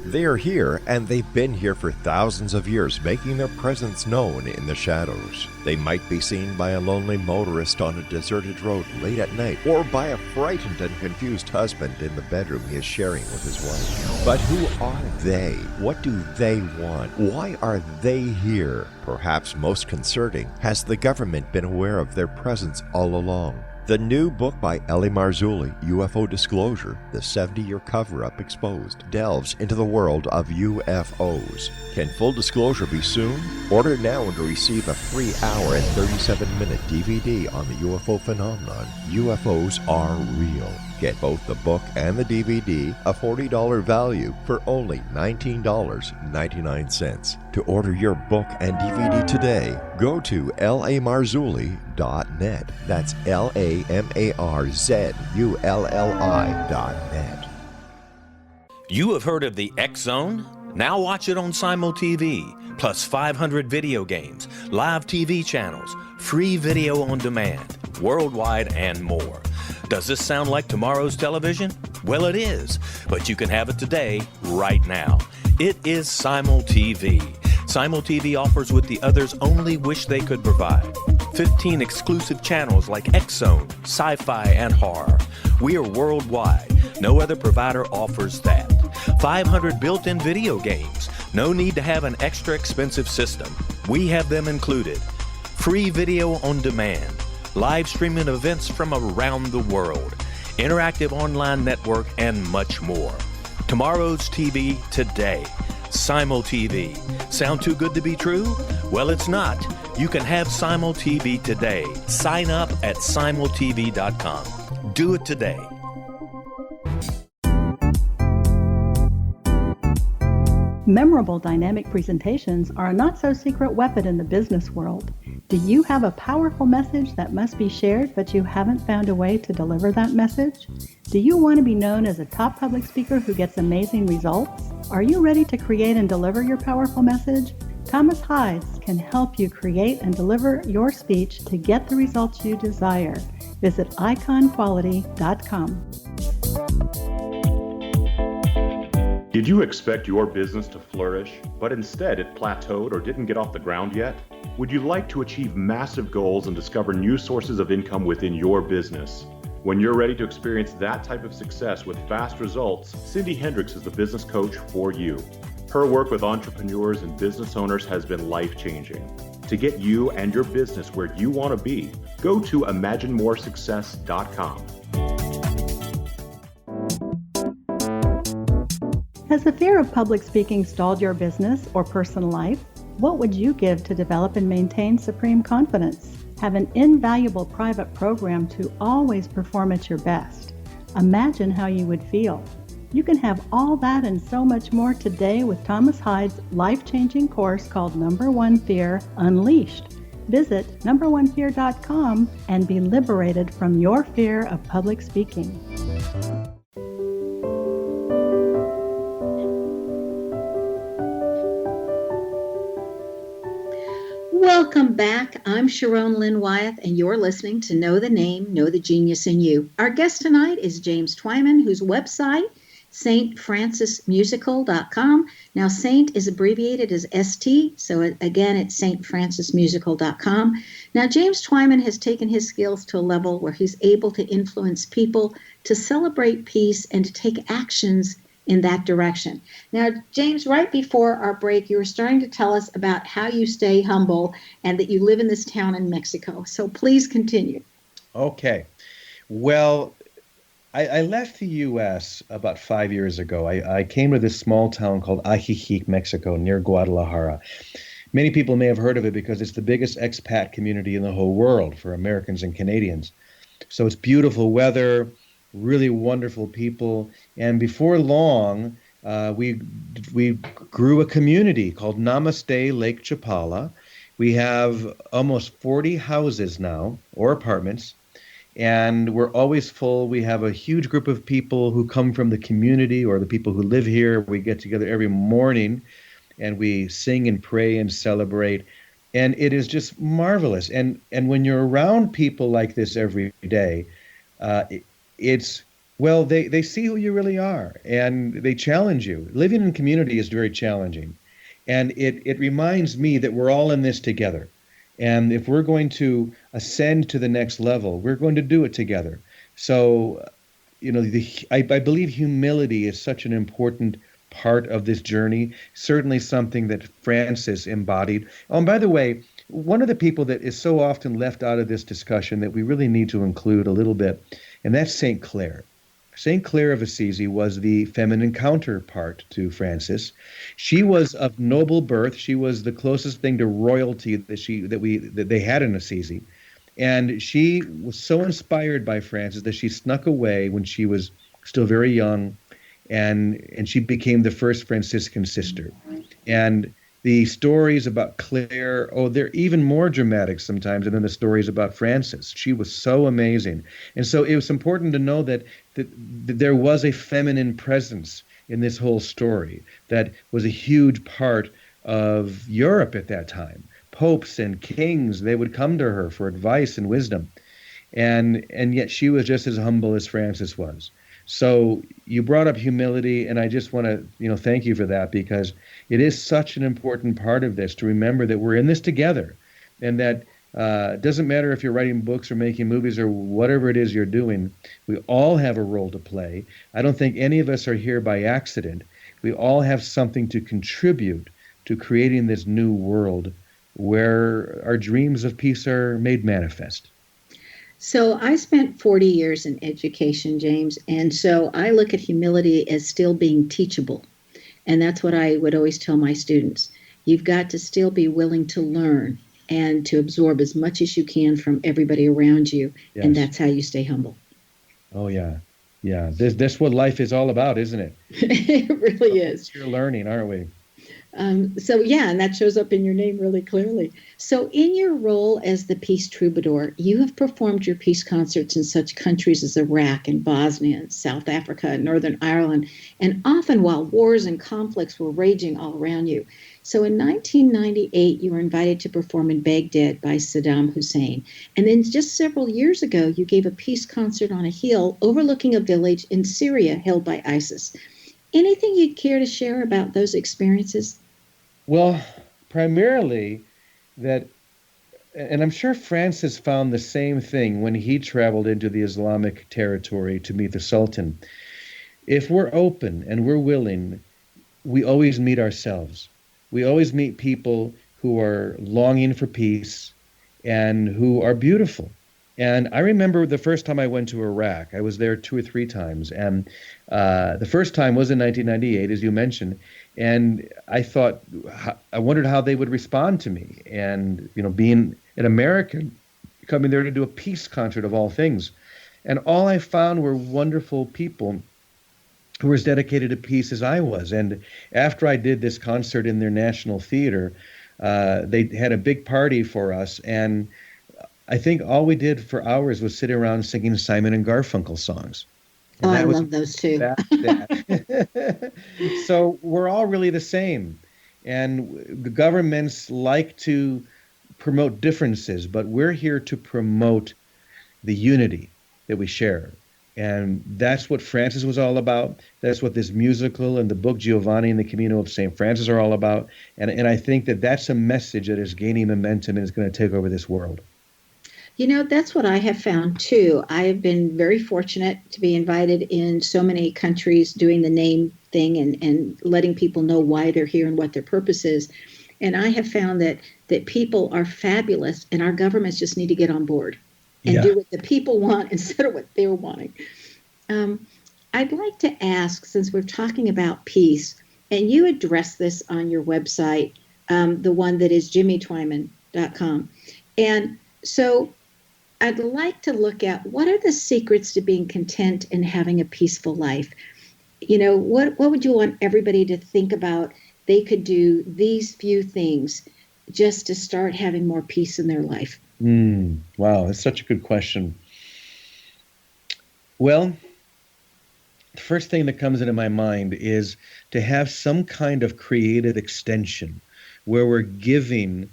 They are here, and they've been here for thousands of years, making their presence known in the shadows. They might be seen by a lonely motorist on a deserted road late at night, or by a frightened and confused husband in the bedroom he is sharing with his wife. But who are they? What do they want? Why are they here? Perhaps most concerning, has the government been aware of their presence all along? The new book by Ellie Marzulli, UFO Disclosure, The 70-Year Cover-Up Exposed, delves into the world of UFOs. Can full disclosure be soon? Order now and receive a free hour and 37-minute DVD on the UFO phenomenon. UFOs are real. Get both the book and the DVD, a $40 value, for only $19.99. To order your book and DVD today, go to lamarzulli.net. That's LAMARZULLI.net. You have heard of the X Zone? Now watch it on Simul TV, plus 500 video games, live TV channels, free video on demand, worldwide, and more. Does this sound like tomorrow's television? Well, it is, but you can have it today, right now. It is Simul TV. Simul TV offers what the others only wish they could provide. 15 exclusive channels like X-Zone, Sci-Fi, and Horror. We are worldwide. No other provider offers that. 500 built-in video games. No need to have an extra expensive system. We have them included. Free video on demand. Live streaming events from around the world, interactive online network, and much more. Tomorrow's TV today. Simul TV. Sound too good to be true? Well, it's not. You can have Simul TV today. Sign up at simultv.com. Do it today. Memorable dynamic presentations are a not-so-secret weapon in the business world. Do you have a powerful message that must be shared, but you haven't found a way to deliver that message? Do you want to be known as a top public speaker who gets amazing results? Are you ready to create and deliver your powerful message? Thomas Hides can help you create and deliver your speech to get the results you desire. Visit iconquality.com. Did you expect your business to flourish, but instead it plateaued or didn't get off the ground yet? Would you like to achieve massive goals and discover new sources of income within your business? When you're ready to experience that type of success with fast results, Cindy Hendricks is the business coach for you. Her work with entrepreneurs and business owners has been life-changing. To get you and your business where you want to be, go to imaginemoresuccess.com. Has the fear of public speaking stalled your business or personal life? What would you give to develop and maintain supreme confidence? Have an invaluable private program to always perform at your best. Imagine how you would feel. You can have all that and so much more today with Thomas Hides' life-changing course called Number One Fear Unleashed. Visit numberonefear.com and be liberated from your fear of public speaking. Welcome back. I'm Sharon Lynn Wyeth, and you're listening to Know the Name, Know the Genius in You. Our guest tonight is James Twyman, whose website, stfrancismusical.com. Now, Saint is abbreviated as ST, so again, it's stfrancismusical.com. Now, James Twyman has taken his skills to a level where he's able to influence people to celebrate peace and to take actions in that direction. Now, James, right before our break, you were starting to tell us about how you stay humble and that you live in this town in Mexico. So please continue. Okay. Well, I left the U.S. about 5 years ago. I came to this small town called Ajijic, Mexico, near Guadalajara. Many people may have heard of it because it's the biggest expat community in the whole world for Americans and Canadians. So it's beautiful weather, really wonderful people, and before long, we grew a community called Namaste Lake Chapala. We have almost 40 houses now, or apartments, and we're always full. We have a huge group of people who come from the community or the people who live here. We get together every morning, and we sing and pray and celebrate, and it is just marvelous. And when you're around people like this every day, they see who you really are, and they challenge you. Living in community is very challenging, and it reminds me that we're all in this together. And if we're going to ascend to the next level, we're going to do it together. So, I believe humility is such an important part of this journey, certainly something that Francis embodied. Oh, and by the way, one of the people that is so often left out of this discussion that we really need to include a little bit, and that's St. Clare. St. Clare of Assisi was the feminine counterpart to Frances. She was of noble birth. She was the closest thing to royalty that they had in Assisi. And she was so inspired by Frances that she snuck away when she was still very young, and she became the first Franciscan sister. And the stories about Clare, they're even more dramatic sometimes than the stories about Frances. She was so amazing. And so it was important to know that there was a feminine presence in this whole story that was a huge part of Europe at that time. Popes and kings, they would come to her for advice and wisdom. And yet she was just as humble as Frances was. So you brought up humility, and I just want to, thank you for that, because it is such an important part of this to remember that we're in this together, and that it doesn't matter if you're writing books or making movies or whatever it is you're doing. We all have a role to play. I don't think any of us are here by accident. We all have something to contribute to creating this new world where our dreams of peace are made manifest. So I spent 40 years in education, James, and so I look at humility as still being teachable. And that's what I would always tell my students. You've got to still be willing to learn and to absorb as much as you can from everybody around you. Yes. And that's how you stay humble. Oh, yeah. Yeah. That's what life is all about, isn't it? It really is. You're learning, aren't we? And that shows up in your name really clearly. So in your role as the Peace Troubadour, you have performed your peace concerts in such countries as Iraq and Bosnia and South Africa and Northern Ireland, and often while wars and conflicts were raging all around you. So in 1998, you were invited to perform in Baghdad by Saddam Hussein. And then just several years ago, you gave a peace concert on a hill overlooking a village in Syria held by ISIS. Anything you'd care to share about those experiences? Well, primarily that, and I'm sure Francis found the same thing when he traveled into the Islamic territory to meet the Sultan. If we're open and we're willing, we always meet ourselves. We always meet people who are longing for peace and who are beautiful. And I remember the first time I went to Iraq. I was there 2 or 3 times. And the first time was in 1998, as you mentioned. And I wondered how they would respond to me. And, being an American, coming there to do a peace concert of all things. And all I found were wonderful people who were as dedicated to peace as I was. And after I did this concert in their National Theater, they had a big party for us. And I think all we did for hours was sit around singing Simon and Garfunkel songs. And I love those too. So we're all really the same. And the governments like to promote differences, but we're here to promote the unity that we share. And that's what Francis was all about. That's what this musical and the book Giovanni and the Camino of St. Francis are all about. And I think that that's a message that is gaining momentum and is going to take over this world. That's what I have found, too. I have been very fortunate to be invited in so many countries doing the name thing and letting people know why they're here and what their purpose is. And I have found that people are fabulous, and our governments just need to get on board and do what the people want instead of what they're wanting. I'd like to ask, since we're talking about peace, and you address this on your website, the one that is jimmytwyman.com. And so I'd like to look at what are the secrets to being content and having a peaceful life. What would you want everybody to think about? They could do these few things just to start having more peace in their life. Wow, that's such a good question. Well, the first thing that comes into my mind is to have some kind of creative extension where we're giving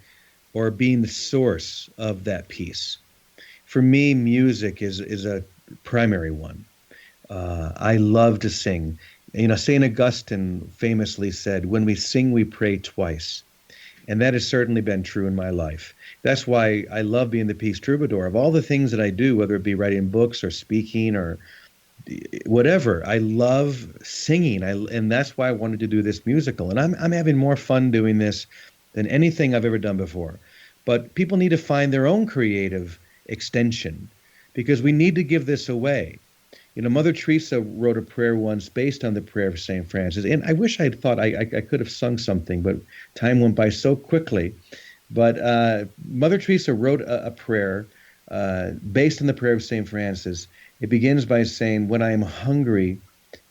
or being the source of that peace. For me, music is a primary one. I love to sing. St. Augustine famously said, when we sing, we pray twice. And that has certainly been true in my life. That's why I love being the Peace Troubadour. Of all the things that I do, whether it be writing books or speaking or whatever, I love singing. And that's why I wanted to do this musical. And I'm having more fun doing this than anything I've ever done before. but people need to find their own creative extension because we need to give this away. Mother Teresa wrote a prayer once based on the prayer of St. Francis, and I wish I'd thought I could have sung something, but time went by so quickly. But Mother Teresa wrote a prayer based on the prayer of St. Francis. It begins by saying, when I am hungry,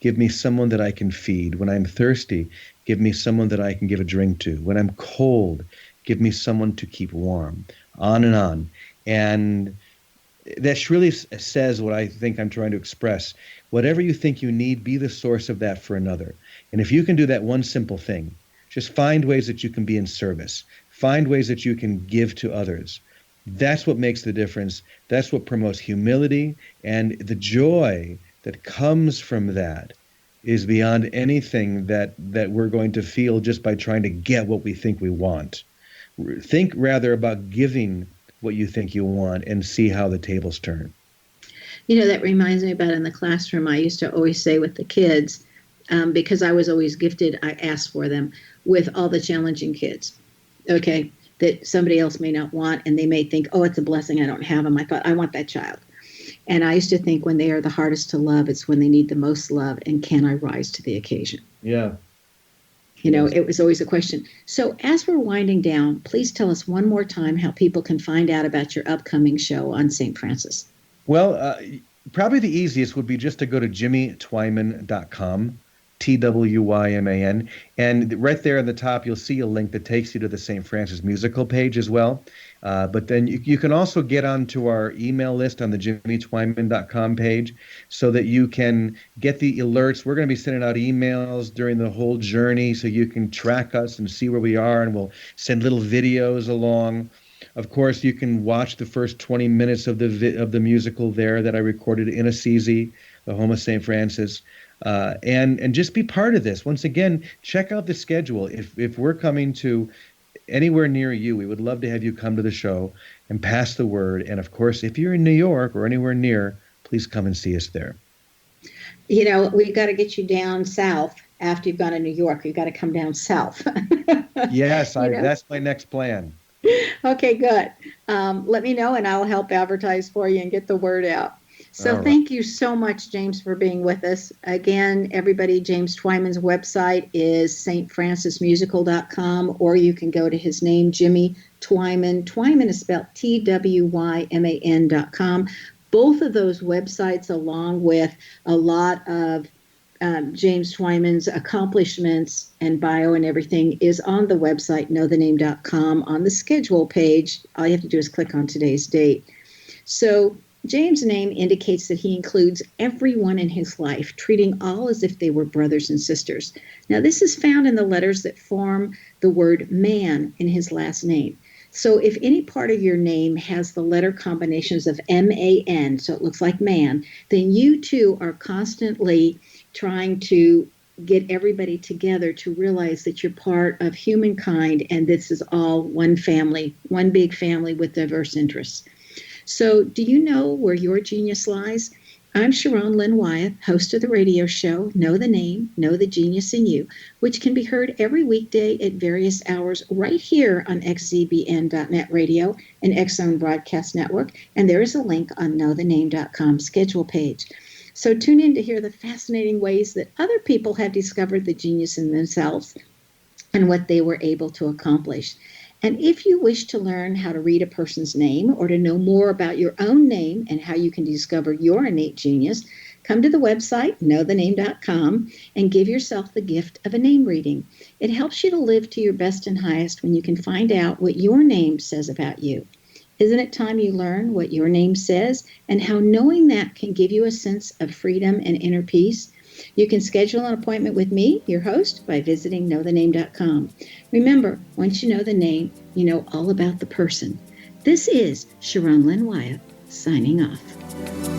give me someone that I can feed. When I'm thirsty, give me someone that I can give a drink to. When I'm cold, give me someone to keep warm. On and on. And that really says what I think I'm trying to express. Whatever you think you need, be the source of that for another. And if you can do that one simple thing, just find ways that you can be in service. Find ways that you can give to others. That's what makes the difference. That's what promotes humility, and the joy that comes from that is beyond anything that we're going to feel just by trying to get what we think we want. Think rather about giving what you think you want and see how the tables turn. That reminds me about in the classroom, I used to always say with the kids, because I was always gifted, I asked for them with all the challenging kids, okay, that somebody else may not want, and they may think, oh, it's a blessing I don't have them. I thought, I want that child. And I used to think when they are the hardest to love, it's when they need the most love, and can I rise to the occasion? Yeah. It was always a question. So as we're winding down, please tell us one more time how people can find out about your upcoming show on St. Francis. Well, probably the easiest would be just to go to jimmytwyman.com, Twyman. And right there on the top, you'll see a link that takes you to the St. Francis musical page as well. But then you can also get onto our email list on the jimmytwyman.com page so that you can get the alerts. We're going to be sending out emails during the whole journey so you can track us and see where we are, and we'll send little videos along. Of course, you can watch the first 20 minutes of the musical there that I recorded in Assisi, the home of St. Francis. And just be part of this. Once again, check out the schedule. If we're coming to anywhere near you, we would love to have you come to the show and pass the word. And of course, if you're in New York or anywhere near, please come and see us there. We've got to get you down south after you've gone to New York. You've got to come down south. Yes, that's my next plan. Okay, good. Let me know and I'll help advertise for you and get the word out. So Thank you so much, James, for being with us. Again, everybody, James Twyman's website is stfrancismusical.com, or you can go to his name, Jimmy Twyman. Twyman is spelled Twyman.com. Both of those websites, along with a lot of James Twyman's accomplishments and bio and everything, is on the website, knowthename.com. On the schedule page, all you have to do is click on today's date. So James' name indicates that he includes everyone in his life, treating all as if they were brothers and sisters. Now, this is found in the letters that form the word man in his last name. So if any part of your name has the letter combinations of M-A-N, so it looks like man, then you too are constantly trying to get everybody together to realize that you're part of humankind, and this is all one family, one big family with diverse interests. So do you know where your genius lies? I'm Sharon Lynn Wyeth, host of the radio show, Know the Name, Know the Genius in You, which can be heard every weekday at various hours right here on xzbn.net radio and X-Zone Broadcast Network. And there is a link on knowthename.com schedule page. So tune in to hear the fascinating ways that other people have discovered the genius in themselves and what they were able to accomplish. And if you wish to learn how to read a person's name or to know more about your own name and how you can discover your innate genius, come to the website, knowthename.com, and give yourself the gift of a name reading. It helps you to live to your best and highest when you can find out what your name says about you. Isn't it time you learn what your name says and how knowing that can give you a sense of freedom and inner peace? You can schedule an appointment with me, your host, by visiting knowthename.com. Remember, once you know the name, you know all about the person. This is Sharon Lynn Wyeth, signing off.